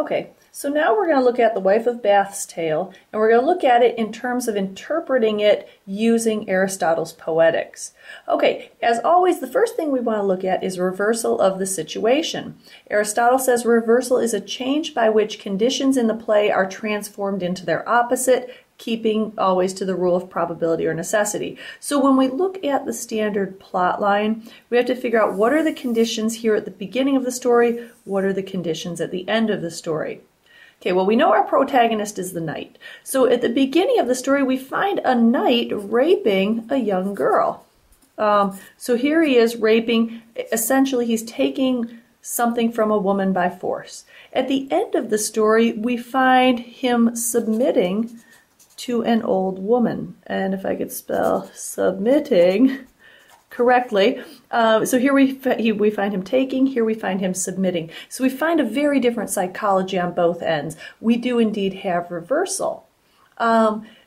Okay, so now we're going to look at the Wife of Bath's tale, and we're going to look at it in terms of interpreting it using Aristotle's Poetics. Okay, as always, the first thing we want to look at is reversal of the situation. Aristotle says reversal is a change by which conditions in the play are transformed into their opposite, keeping always to the rule of probability or necessity. So when we look at the standard plot line, we have to figure out what are the conditions here at the beginning of the story, what are the conditions at the end of the story. Okay, well, we know our protagonist is the knight. So at the beginning of the story, we find a knight raping a young girl. So here he is raping, essentially he's taking something from a woman by force. At the end of the story, we find him submitting to an old woman. And if I could spell submitting correctly, so here we find him taking, here we find him submitting. So we find a very different psychology on both ends. We do indeed have reversal.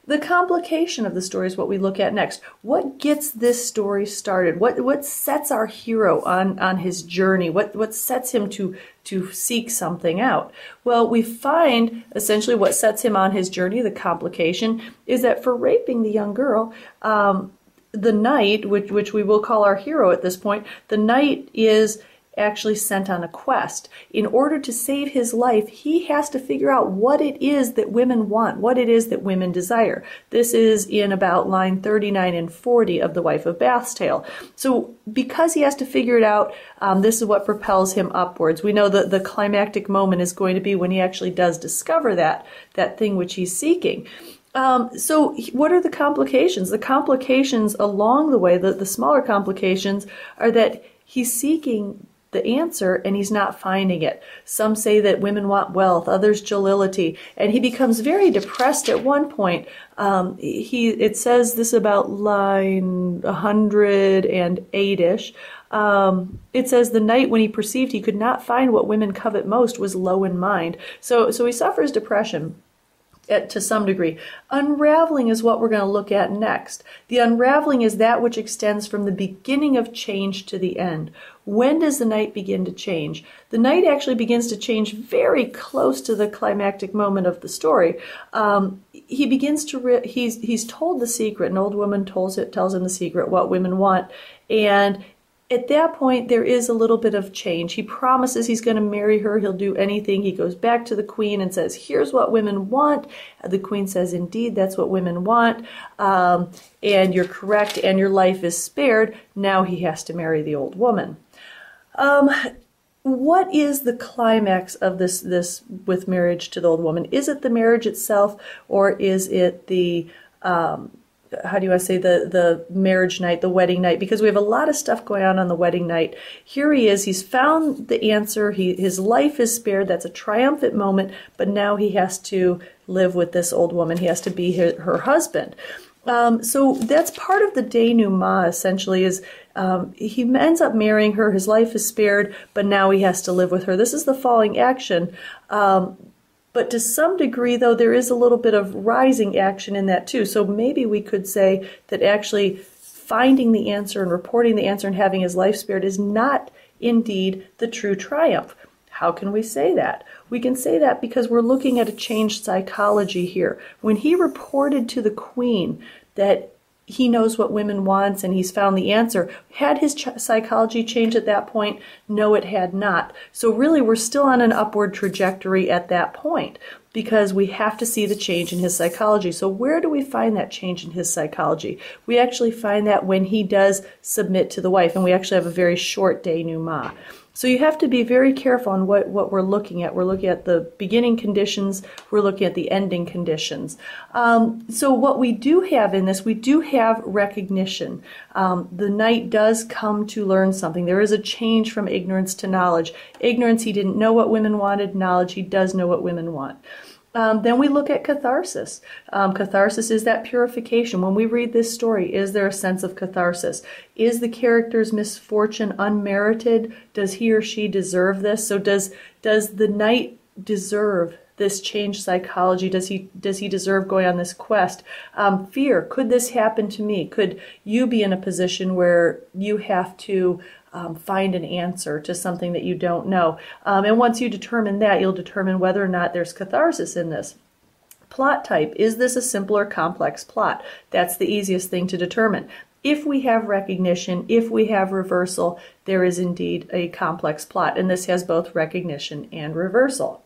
The complication of the story is what we look at next. What gets this story started? What sets our hero on his journey? What sets him to seek something out? Well, we find essentially what sets him on his journey, the complication, is that for raping the young girl, the knight, which we will call our hero at this point, the knight is actually sent on a quest. In order to save his life, he has to figure out what it is that women want, what it is that women desire. This is in about line 39 and 40 of the Wife of Bath's tale. So because he has to figure it out, this is what propels him upwards. We know that the climactic moment is going to be when he actually does discover that thing which he's seeking. So what are the complications? The complications along the way, the smaller complications, are that he's seeking the answer and he's not finding it. Some say that women want wealth, others jollity, and he becomes very depressed at one point. It says this about line 108-ish. It says the knight, when he perceived he could not find what women covet most, was low in mind. So he suffers depression to some degree. Unraveling is what we're going to look at next. The unraveling is that which extends from the beginning of change to the end. When does the knight begin to change? The knight actually begins to change very close to the climactic moment of the story. He begins to he's told the secret. An old woman tells him the secret, what women want, and at that point, there is a little bit of change. He promises he's going to marry her. He'll do anything. He goes back to the queen and says, here's what women want. The queen says, indeed, that's what women want. And you're correct, and your life is spared. Now he has to marry the old woman. What is the climax of this with marriage to the old woman? Is it the marriage itself, or is it the how do I say, the marriage night, the wedding night? Because we have a lot of stuff going on the wedding night. Here he is. He's found the answer. His life is spared. That's a triumphant moment. But now he has to live with this old woman. He has to be her husband. So that's part of the denouement, essentially, is he ends up marrying her. His life is spared, but now he has to live with her. This is the falling action. But to some degree, though, there is a little bit of rising action in that, too. So maybe we could say that actually finding the answer and reporting the answer and having his life spared is not indeed the true triumph. How can we say that? We can say that because we're looking at a changed psychology here. When he reported to the queen that he knows what women wants and he's found the answer, had his psychology changed at that point? No, it had not. So really, we're still on an upward trajectory at that point because we have to see the change in his psychology. So where do we find that change in his psychology? We actually find that when he does submit to the wife, and we actually have a very short denouement. So you have to be very careful on what we're looking at. We're looking at the beginning conditions. We're looking at the ending conditions. So what we do have in this, we do have recognition. The knight does come to learn something. There is a change from ignorance to knowledge. Ignorance, he didn't know what women wanted. Knowledge, he does know what women want. Then we look at catharsis. Catharsis is that purification. When we read this story, is there a sense of catharsis? Is the character's misfortune unmerited? Does he or she deserve this? So does the knight deserve this changed psychology? Does he deserve going on this quest? Fear. Could this happen to me? Could you be in a position where you have to find an answer to something that you don't know. And once you determine that, you'll determine whether or not there's catharsis in this. Plot type, is this a simple or complex plot? That's the easiest thing to determine. If we have recognition, if we have reversal, there is indeed a complex plot, and this has both recognition and reversal.